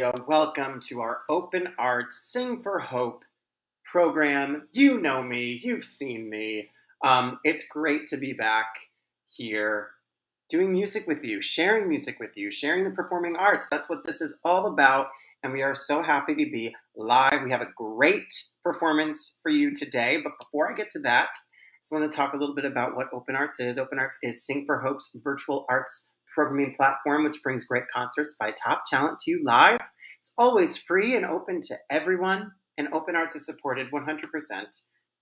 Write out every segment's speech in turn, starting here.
Welcome to our Open Arts Sing for Hope program. You know me, you've seen me. It's great to be back here doing music with you, sharing the performing arts. That's what this is all about. And we are so happy to be live. We have a great performance for you today. But before I get to that, I just want to talk a little bit about what Open Arts is. Open Arts is Sing for Hope's virtual arts programming platform, which brings great concerts by top talent to you live. It's always free and open to everyone. And Open Arts is supported 100%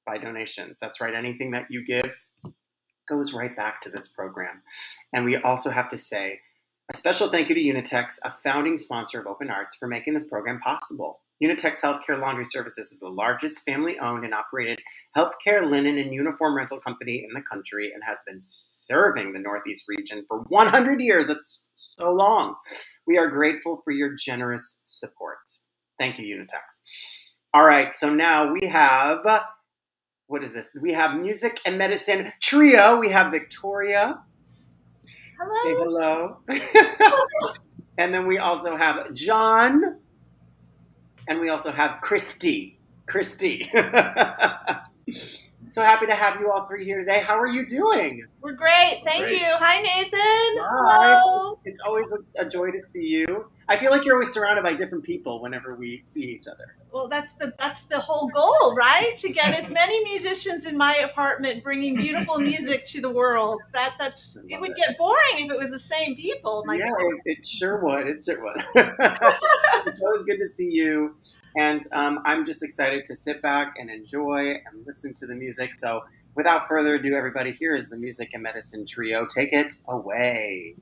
by donations. That's right, anything that you give goes right back to this program. And we also have to say a special thank you to Unitex, a founding sponsor of Open Arts, for making this program possible. Unitex Healthcare Laundry Services is the largest family-owned and operated healthcare linen and uniform rental company in the country and has been serving the Northeast region for 100 years. That's so long. We are grateful for your generous support. Thank you, Unitex. All right, so now we have, what is this? We have Music and Medicine Trio. We have Victoria. Hello. Say hello. And then we also have John. And we also have Christy. So happy to have you all three here today. How are you doing? We're great. Thank you. Hi, Nathan. Hi. Hello. It's always a joy to see you. I feel like you're always surrounded by different people whenever we see each other. Well, that's the whole goal, right? To get as many musicians in my apartment bringing beautiful music to the world. It would get boring if it was the same people. It sure would. It's always good to see you. And I'm just excited to sit back and enjoy and listen to the music. So without further ado, everybody, here is the Music and Medicine Trio. Take it away.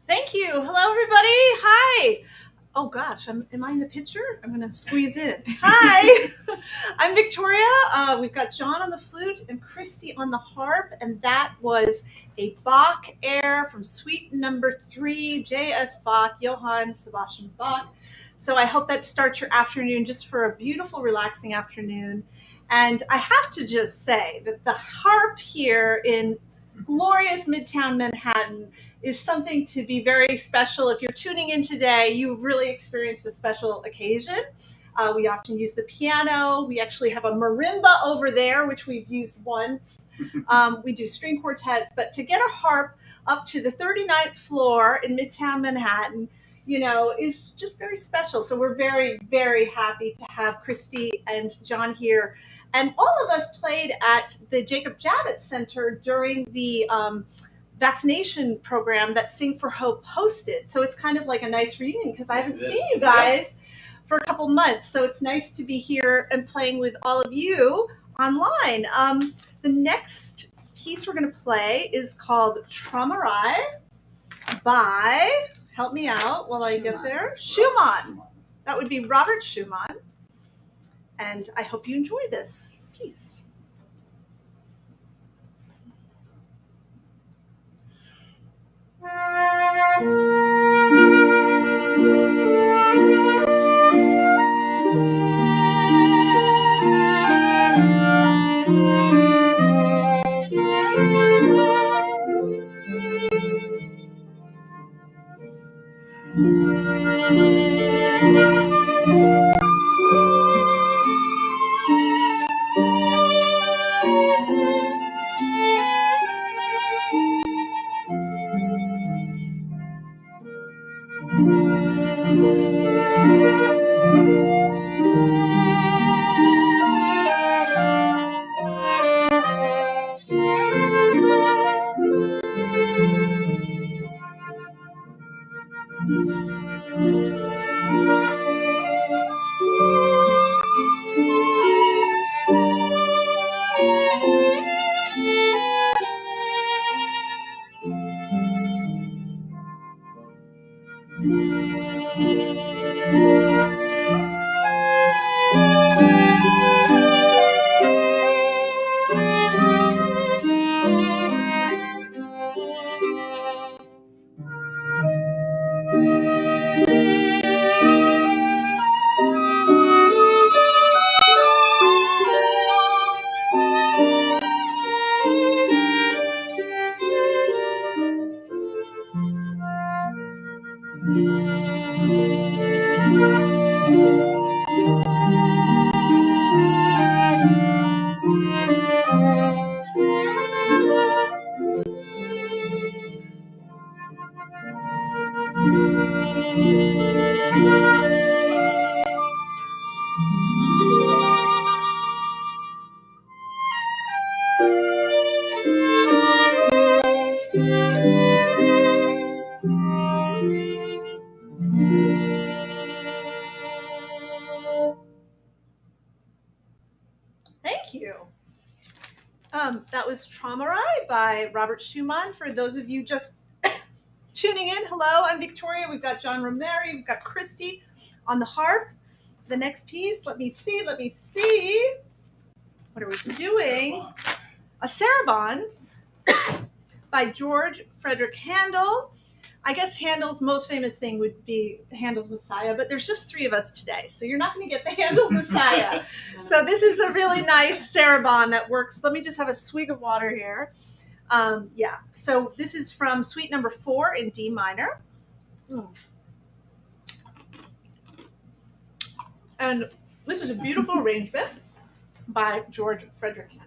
Thank you. Hello, everybody. Hi. Oh gosh, am I in the picture? I'm gonna squeeze in. Hi, I'm Victoria. We've got John on the flute and Christy on the harp, and that was a Bach air from Suite Number 3, J.S. Bach, Johann Sebastian Bach. So I hope that starts your afternoon just for a beautiful, relaxing afternoon. And I have to just say that the harp here in glorious Midtown Manhattan is something to be very special. If you're tuning in today, you've really experienced a special occasion. We often use the piano. We actually have a marimba over there, which we've used once. We do string quartets, but to get a harp up to the 39th floor in Midtown Manhattan, is just very special. So we're very, very happy to have Christy and John here. And all of us played at the Jacob Javits Center during the vaccination program that Sing for Hope hosted. So it's kind of like a nice reunion because I haven't seen you guys for a couple months. So it's nice to be here and playing with all of you online. The next piece we're going to play is called Traumerei by, help me out while I get there, Schumann. That would be Robert Schumann. And I hope you enjoy this piece. Thank you. That was Traumerei by Robert Schumann. For those of you just tuning in, hello, I'm Victoria. We've got John Romeri, we've got Christy on the harp. The next piece, let me see. What are we doing? A Sarabande by George Frederick Handel. I guess Handel's most famous thing would be Handel's Messiah, but there's just 3 of us today, so you're not going to get the Handel's Messiah. So this is a really nice Sarabande that works. Let me just have a swig of water here. So this is from Suite Number 4 in D minor. And this is a beautiful arrangement by George Frederick Handel.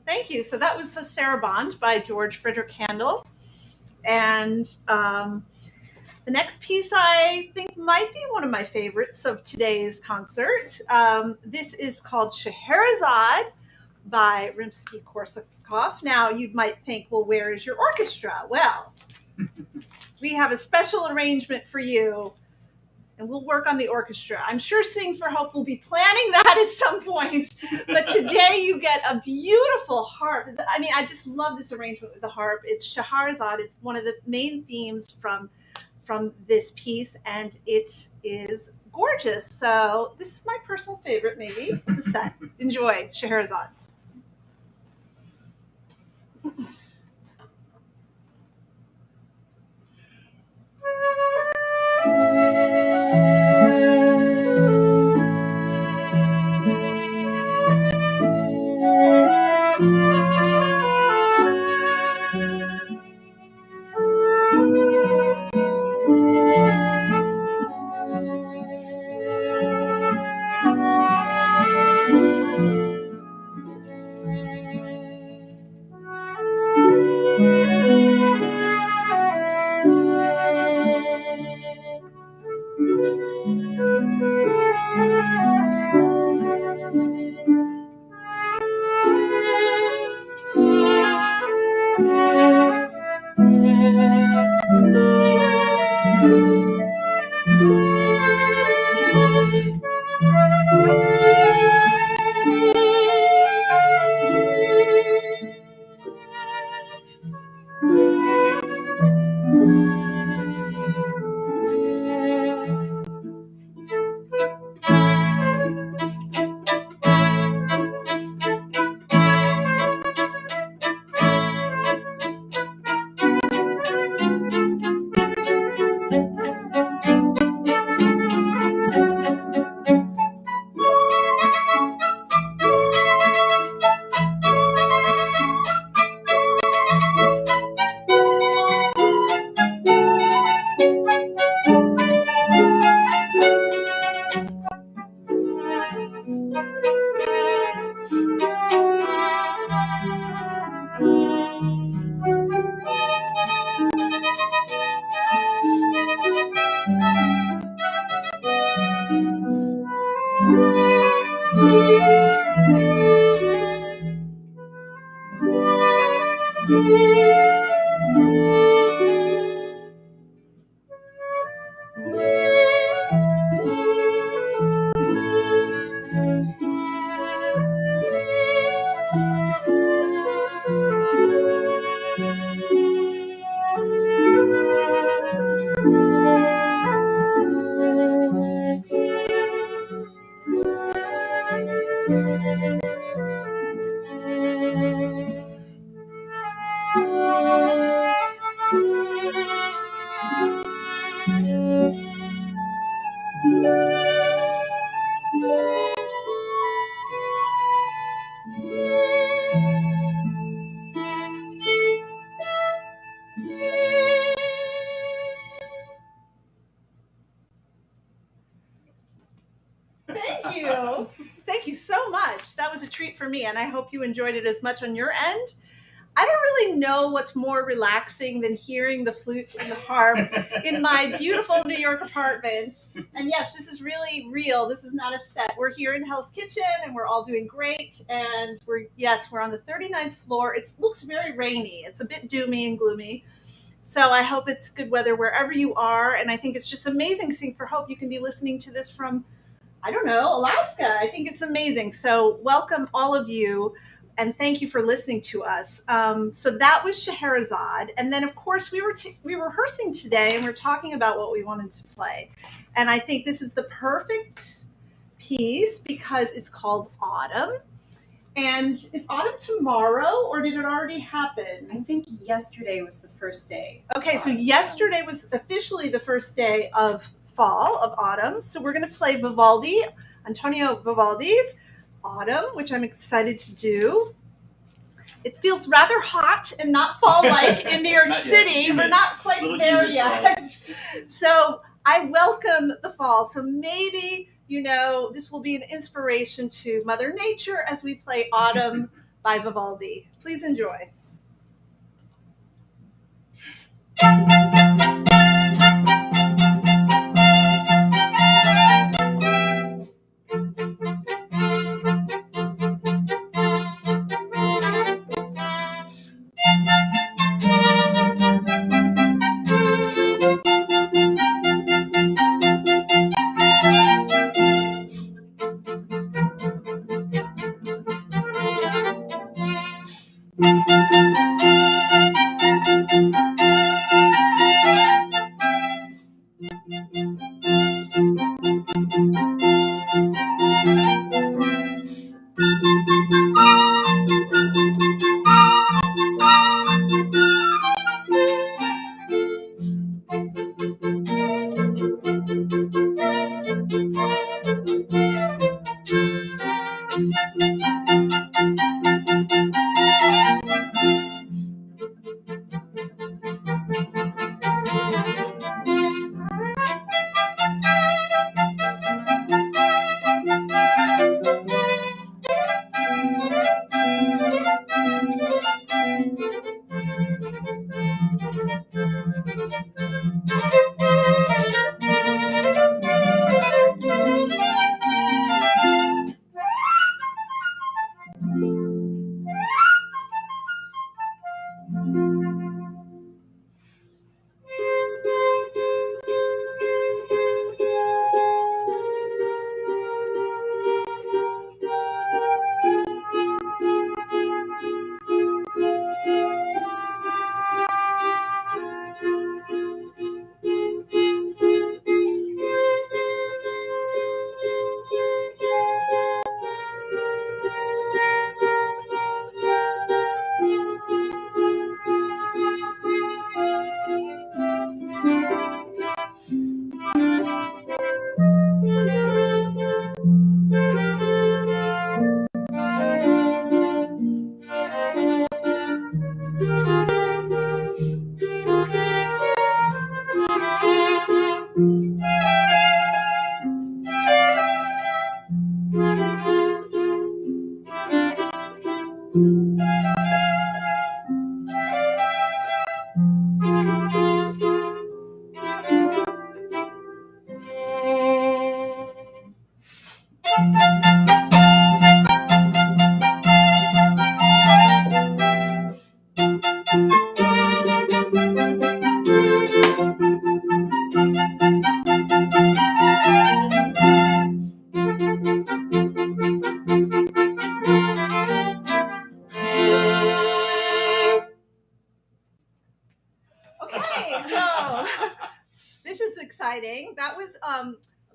Thank you. So that was a Sarabande by George Frederick Handel. And the next piece I think might be one of my favorites of today's concert. This is called Scheherazade by Rimsky-Korsakov. Now you might think, well, where is your orchestra? Well, we have a special arrangement for you, and we'll work on the orchestra. I'm sure Sing for Hope will be planning that at some point, but today you get a beautiful harp. I mean, I just love this arrangement with the harp. It's Scheherazade. It's one of the main themes from from this piece, and it is gorgeous. So this is my personal favorite, maybe, of the set. Enjoy, Scheherazade. Thank you. Thank you so much. That was a treat for me, and I hope you enjoyed it as much on your end. I don't really know what's more relaxing than hearing the flute and the harp in my beautiful New York apartment. And yes, this is really real. This is not a set. We're here in Hell's Kitchen, and we're all doing great. And we're on the 39th floor. It looks very rainy. It's a bit doomy and gloomy. So I hope it's good weather wherever you are. And I think it's just amazing. Sing for Hope. You can be listening to this from, I don't know, Alaska. I think it's amazing. So welcome all of you. And thank you for listening to us. So that was Scheherazade. And then, of course, we were rehearsing today, and we're talking about what we wanted to play. And I think this is the perfect piece because it's called Autumn. And is autumn tomorrow, or did it already happen? I think yesterday was the first day. Okay, so yesterday was officially the first day of fall, of autumn. So we're going to play Vivaldi, Antonio Vivaldi's Autumn, which I'm excited to do. It feels rather hot and not fall-like in New York City. We're not quite there yet. So I welcome the fall. So maybe, this will be an inspiration to Mother Nature as we play Autumn by Vivaldi. Please enjoy.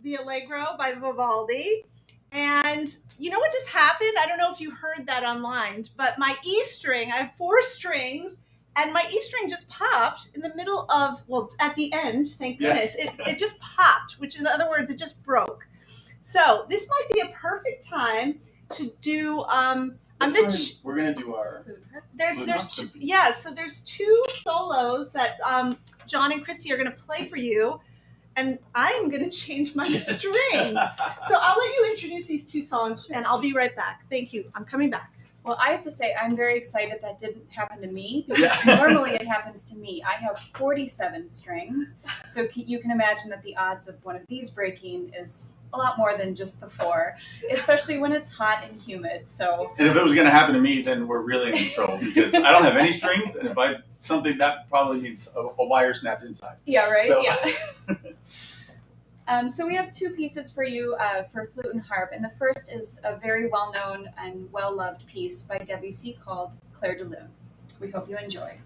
the Allegro by Vivaldi. And you know what just happened? I don't know if you heard that online, but my E string, I have 4 strings, and my E string just popped in the middle of, well, at the end, thank goodness. Yes. It just popped, which in other words, it just broke. So this might be a perfect time to do, We're gonna do our. there's Well, there's not two, to be. yeah, so there's 2 solos that John and Christy are going to play for you, and I am going to change my Yes. string. So I'll let you introduce these 2 songs, and I'll be right back. Thank you. I'm coming back. Well, I have to say, I'm very excited that didn't happen to me because normally it happens to me. I have 47 strings, so you can imagine that the odds of one of these breaking is a lot more than just the 4, especially when it's hot and humid. So, And if it was gonna happen to me, then we're really in trouble because I don't have any strings, and if I something that probably needs a wire snapped inside. yeah, right? So- Yeah. So we have 2 pieces for you for flute and harp, and the first is a very well-known and well-loved piece by Debussy called Clair de Lune. We hope you enjoy.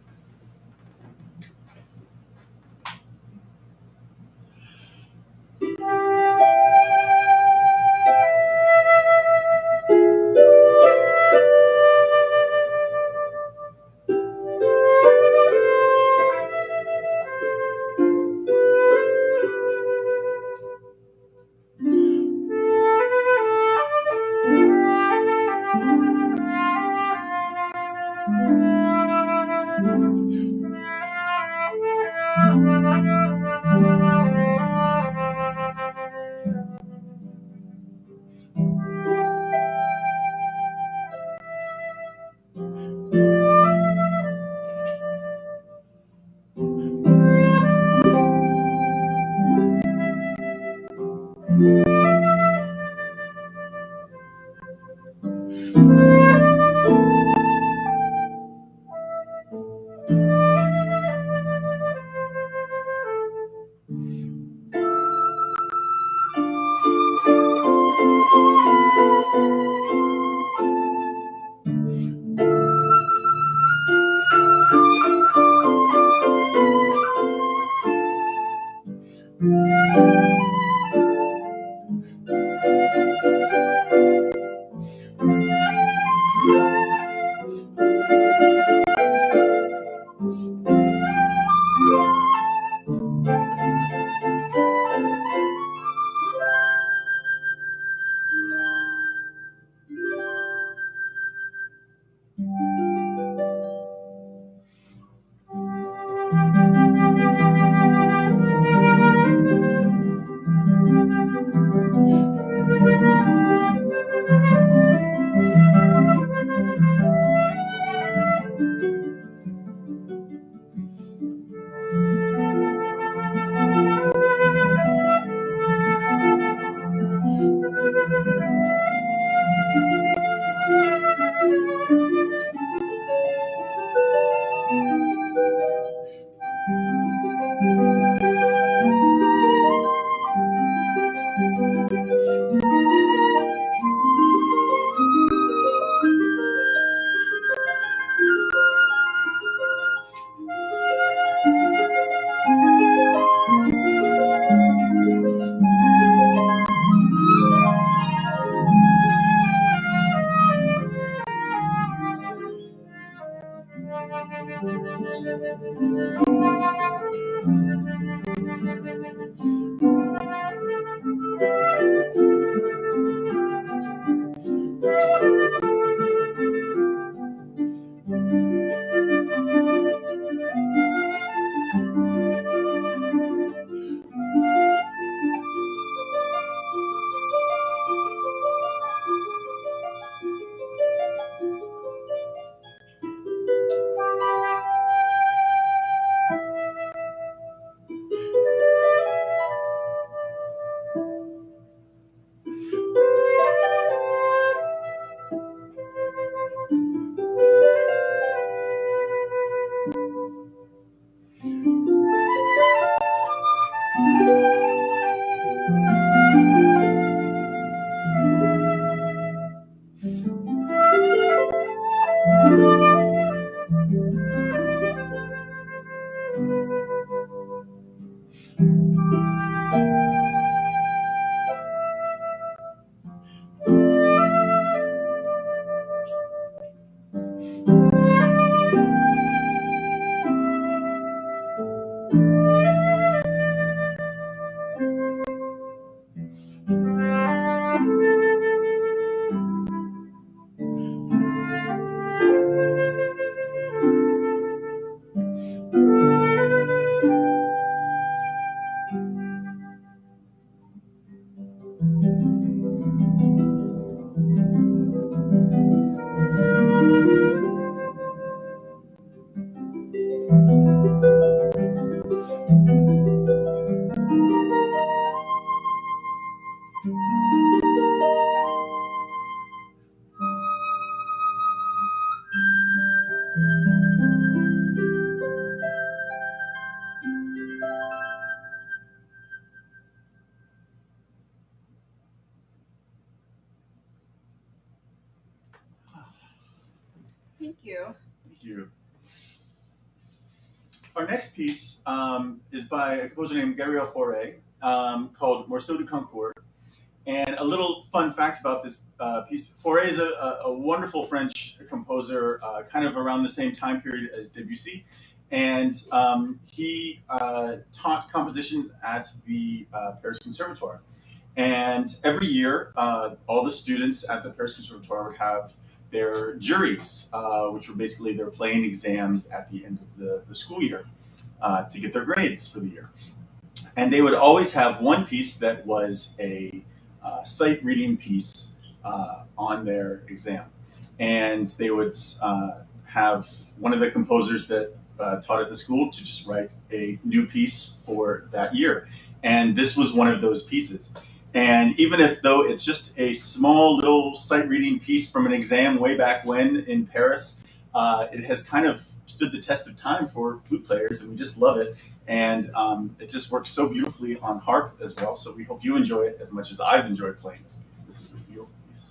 Thank you. Thank you. Our next piece is by a composer named Gabriel Fauré, called Morceau de Concours. And a little fun fact about this piece: Fauré is a wonderful French composer, kind of around the same time period as Debussy, and he taught composition at the Paris Conservatoire. And every year, all the students at the Paris Conservatoire would have their juries, which were basically their playing exams at the end of the school year, to get their grades for the year. And they would always have one piece that was a sight reading piece on their exam. And they would have one of the composers that taught at the school to just write a new piece for that year. And this was one of those pieces. And even though it's just a small little sight reading piece from an exam way back when in Paris, it has kind of stood the test of time for flute players, and we just love it. And it just works so beautifully on harp as well. So we hope you enjoy it as much as I've enjoyed playing this piece. This is a beautiful piece.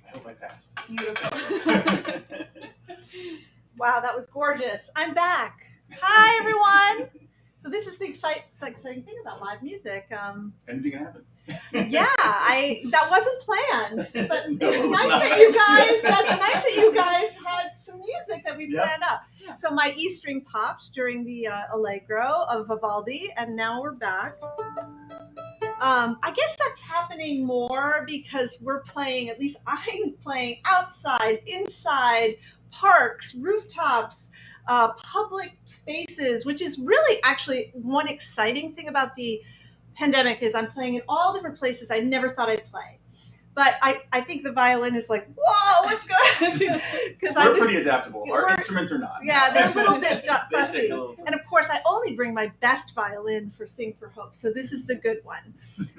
I hope I passed. Beautiful. Wow, that was gorgeous. I'm back. Hi, everyone. So this is the exciting thing about live music. Anything can happen. Yeah, that wasn't planned, but No, it's it's nice not. that you guys. That's nice that you guys had some music that we Yeah. planned out. Yeah. So my E string popped during the Allegro of Vivaldi, and now we're back. I guess that's happening more because we're playing. At least I'm playing outside, inside, parks, rooftops, public spaces, which is really actually one exciting thing about the pandemic is I'm playing in all different places I never thought I'd play. But I think the violin is like, whoa, what's going on? Because We're pretty adaptable. Our we're- instruments are not. Yeah, they're a little bit They take fussy. a little- And of course, I only bring my best violin for Sing for Hope. So this is the good one.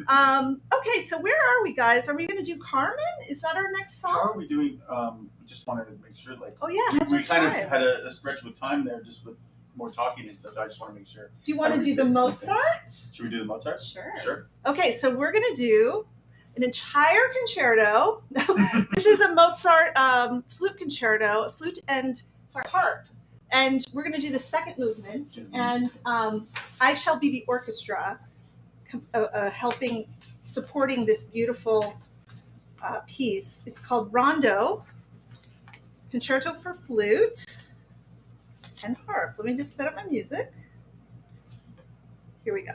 Okay, so where are we, guys? Are we going to do Carmen? Is that our next How song? are we doing? We just wanted to make sure, like, Oh, yeah. How's we our kind of time? had a stretch with time there, just with more talking and stuff. I just want to make sure. Do you want to how do do we the fit something? Mozart? Should we do the Mozart? Sure. Sure. Okay, so we're going to do an entire concerto. This is a Mozart flute concerto, a flute and harp. And we're going to do the second movement. And I shall be the orchestra supporting this beautiful piece. It's called Rondo, Concerto for Flute and Harp. Let me just set up my music. Here we go.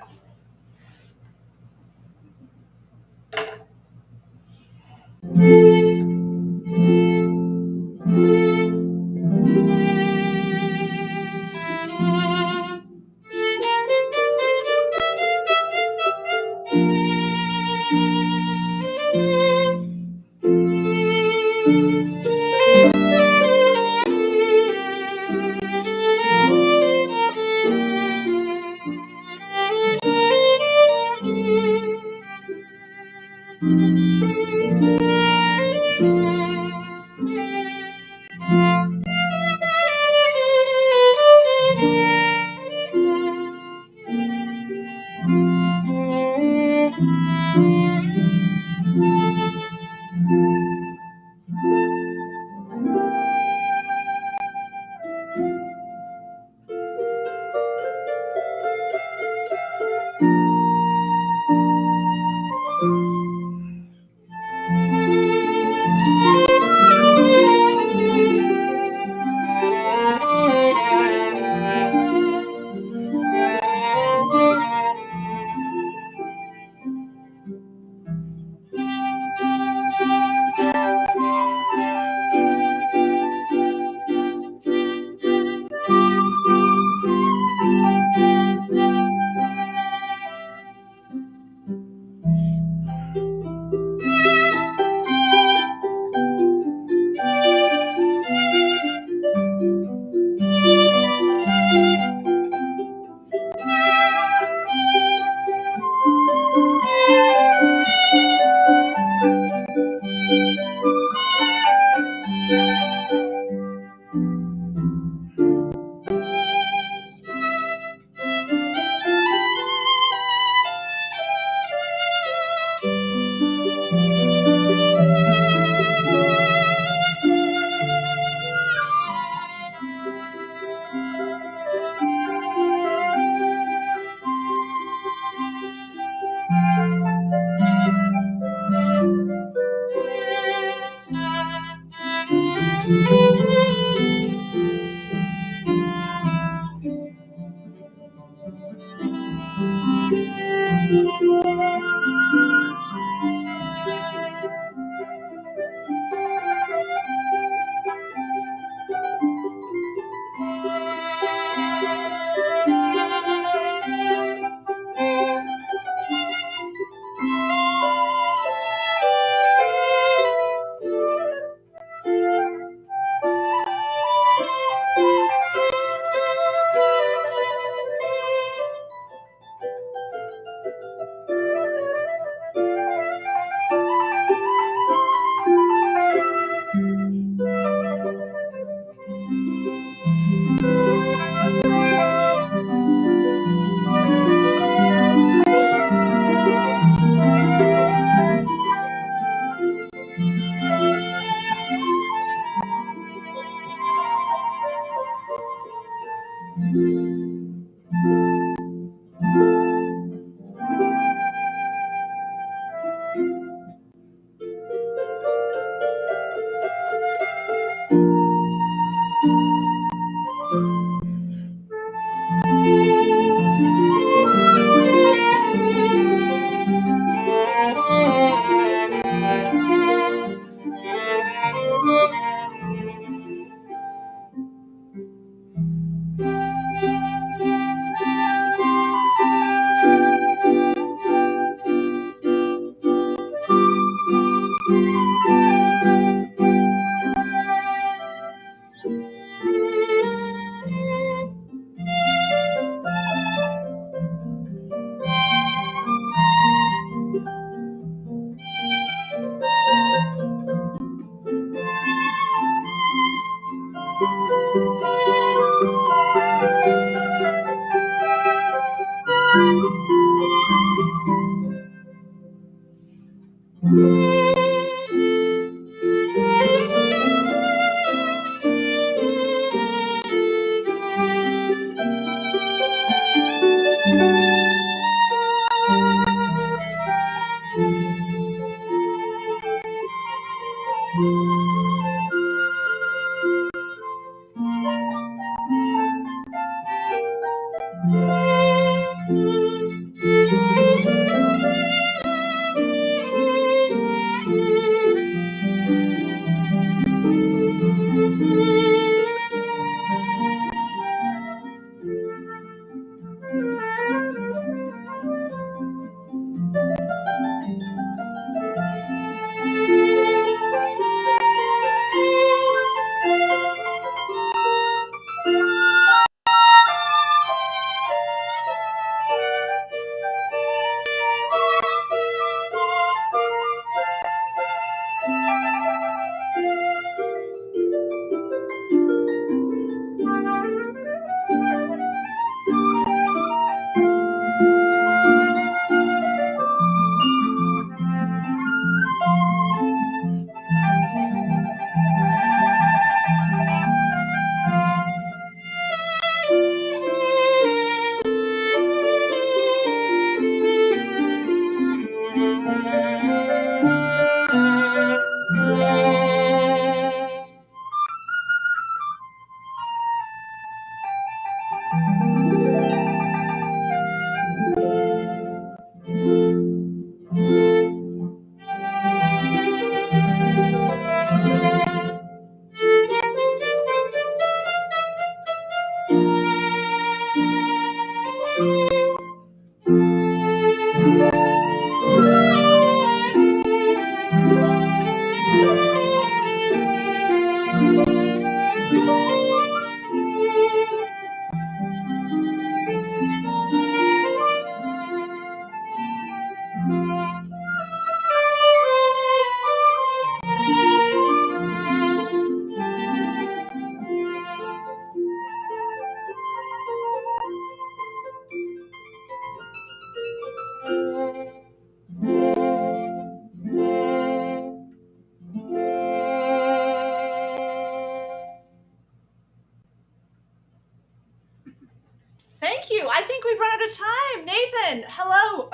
Thank you. I think we've run out of time. Nathan, hello.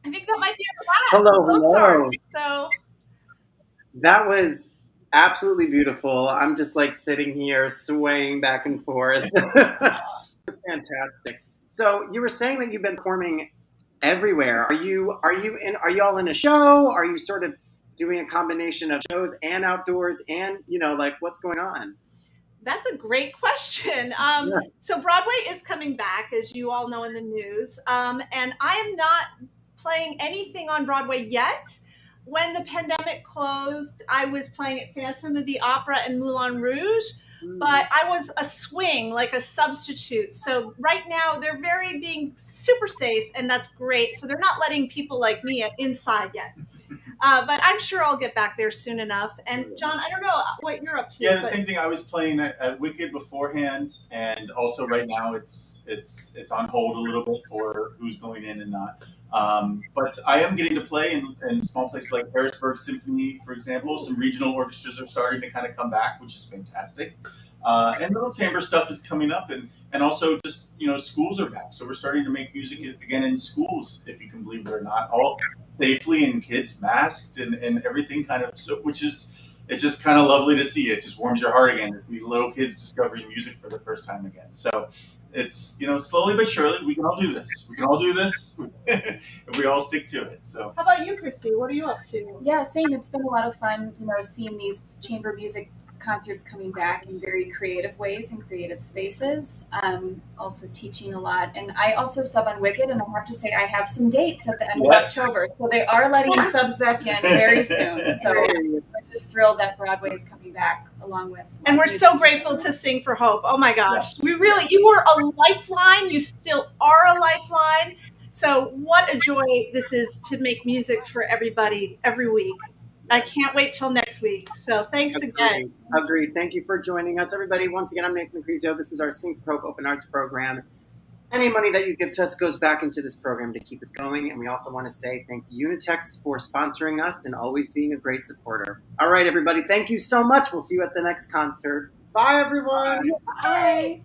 I think that might be our last Hello, hello. Mozart. So That was absolutely beautiful. I'm just like sitting here swaying back and forth. It was fantastic. So you were saying that you've been performing everywhere. Are you all in a show? Are you sort of doing a combination of shows and outdoors and like what's going on? that's a great question. So Broadway is coming back, as you all know in the news, and I am not playing anything on Broadway yet. When the pandemic closed, I was playing at Phantom of the Opera and Moulin Rouge, but I was a swing, like a substitute. So right now they're being super safe, and that's great. So they're not letting people like me inside yet. But I'm sure I'll get back there soon enough. And John, I don't know what you're up to. Yeah, the same thing. I was playing at Wicked beforehand, and also right now it's on hold a little bit for who's going in and not. But I am getting to play in small places like Harrisburg Symphony, for example. Some regional orchestras are starting to kind of come back, which is fantastic. And little chamber stuff is coming up, and also just schools are back, so we're starting to make music again in schools, if you can believe it or not, all safely and kids masked and everything kind of. So it's just kind of lovely to see. It just warms your heart again. It's these little kids discovering music for the first time again. So it's slowly but surely we can all do this. We can all do this if we all stick to it. So how about you, Christy? What are you up to? Yeah, same. It's been a lot of fun, seeing these chamber music concerts coming back in very creative ways and creative spaces. Also teaching a lot, and I also sub on Wicked, and I have to say I have some dates at the end Yes. of October, so they are letting subs back in very soon. So we're just thrilled that Broadway is coming back along with. And we're so grateful to Sing for Hope. Oh my gosh, you were a lifeline. You still are a lifeline. So what a joy this is to make music for everybody every week. I can't wait till next week. So thanks again. Agreed. Thank you for joining us, everybody. Once again, I'm Nathan Lucrezio. This is our Sing for Hope Open Arts program. Any money that you give to us goes back into this program to keep it going. And we also want to say thank you, Unitex, for sponsoring us and always being a great supporter. All right, everybody. Thank you so much. We'll see you at the next concert. Bye, everyone. Bye.